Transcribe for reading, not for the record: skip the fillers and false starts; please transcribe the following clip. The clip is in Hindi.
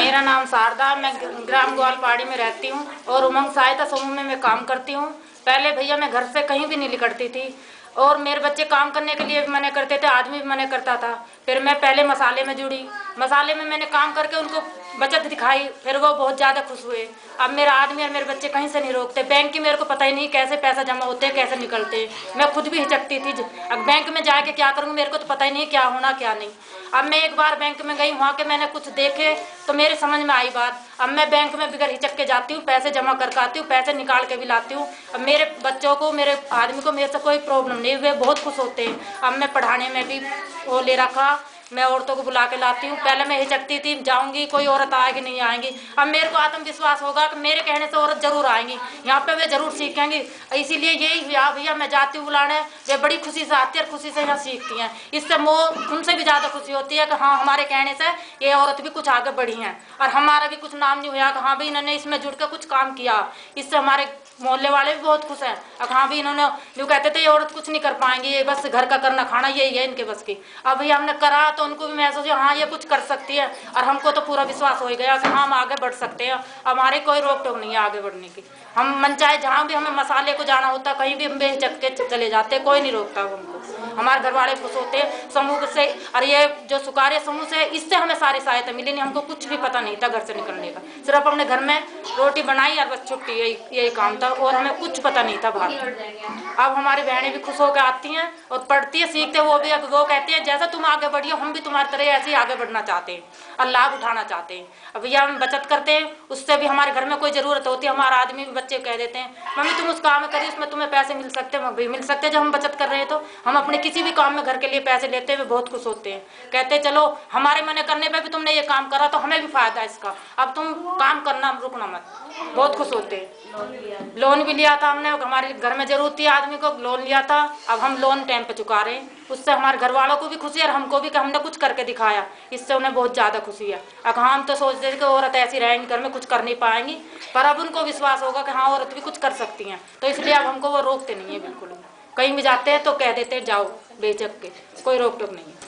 मेरा नाम शारदा, मैं ग्राम ग्वालपाड़ी में रहती हूँ और उमंग सहायता समूह में मैं काम करती हूँ। पहले भैया मैं घर से कहीं भी नहीं निकलती थी और मेरे बच्चे काम करने के लिए भी मना करते थे, आदमी भी मना करता था। फिर मैं पहले मसाले में जुड़ी, मसाले में मैंने काम करके उनको बचत दिखाई, फिर वो बहुत ज़्यादा खुश हुए। अब मेरा आदमी और मेरे बच्चे कहीं से नहीं रोकते। बैंक की मेरे को पता ही नहीं कैसे पैसा जमा होते हैं, कैसे निकलते हैं। मैं खुद भी हिचकती थी, अब बैंक में जाके क्या करूँगी, मेरे को तो पता ही नहीं क्या होना क्या नहीं। अब मैं एक बार बैंक में गई, वहाँ के मैंने कुछ देखे तो मेरे समझ में आई बात। अब मैं बैंक में बिगर हिचक के जाती हूँ, पैसे जमा करके आती हूँ, पैसे निकाल के भी लाती हूँ। अब मेरे बच्चों को, मेरे आदमी को मेरे से कोई प्रॉब्लम नहीं, वे बहुत खुश होते हैं। अब मैं पढ़ाने में भी वो ले रखा, मैं औरतों को बुला के लाती हूँ। पहले मैं हिचकती थी, जाऊंगी कोई औरत आएगी नहीं आएंगी। अब मेरे को आत्मविश्वास होगा कि मेरे कहने से औरत जरूर आएंगी, यहाँ पे वे जरूर सीखेंगी। इसीलिए यही भैया मैं जाती हूँ बुलाने, वे बड़ी खुशी से आती है और खुशी से यहाँ सीखती हैं। इससे उनसे भी ज़्यादा खुशी होती है कि हाँ, हमारे कहने से ये औरत भी कुछ आगे बढ़ी हैं और हमारा भी कुछ नाम नहीं हुआ कि हाँ भाई इन्होंने इसमें जुड़ कर कुछ काम किया। इससे हमारे मोहल्ले वाले भी बहुत खुश हैं। अब हाँ भी इन्होंने जो कहते थे ये औरत कुछ नहीं कर पाएंगी, ये बस घर का करना खाना यही है इनके बस की। अब भैया हमने करा तो उनको भी महसूस हुआ हाँ ये कुछ कर सकती है, और हमको तो पूरा विश्वास हो गया कि हाँ हम आगे बढ़ सकते हैं। हमारे कोई रोक टोक नहीं है आगे बढ़ने की। हम मन चाहे जहाँ भी हमें मसाले को जाना होता, कहीं भी हम बेहिचक के चले जाते, कोई नहीं रोकता हमको। हमारे घर वाले खुश होते हैं समूह से। और ये जो सुकार्य समूह से, इससे हमें सारी सहायता मिली। नहीं हमको कुछ भी पता नहीं था घर से निकलने का, सिर्फ अपने घर में रोटी बनाई और बस छुट्टी, यही काम था और हमें कुछ पता नहीं था बाहर। अब हमारी बहनें भी खुश होकर आती हैं और पढ़ती है, सीखते, वो भी वो कहती है जैसा तुम आगे बढ़ी हो हम भी तुम्हारी तरह ऐसे ही आगे बढ़ना चाहते हैं और लाभ उठाना चाहते हैं। अब भैया हम बचत करते हैं, उससे भी हमारे घर में कोई ज़रूरत होती है, हमारा आदमी भी बच्चे कह देते हैं मम्मी तुम उस काम में करिए उसमें तुम्हें पैसे मिल सकते हैं, भी मिल सकते हैं। जब हम बचत कर रहे हैं तो हम अपने किसी भी काम में घर के लिए पैसे लेते हुए बहुत खुश होते हैं। कहते हैं चलो हमारे मना करने पर भी तुमने ये काम करा तो हमें भी फायदा है इसका, अब तुम काम करना रुकना मत। बहुत खुश होते हैं। लोन भी लिया था हमने, हमारे घर में जरूरत थी, आदमी को लोन लिया था। अब हम लोन टाइम पे चुका रहे हैं, उससे हमारे घर वालों को भी खुशी है और हमको भी कि हमने कुछ करके दिखाया, इससे उन्हें बहुत ज़्यादा खुशी है। अब हम तो सोचते थे कि औरत ऐसी रहेंगी घर में कुछ कर नहीं पाएंगी, पर अब उनको विश्वास होगा कि हाँ औरत भी कुछ कर सकती हैं, तो इसलिए अब हमको वो रोकते नहीं है बिल्कुल। कहीं भी जाते हैं तो कह देते हैं जाओ बेझक के, कोई रोक टोक नहीं है।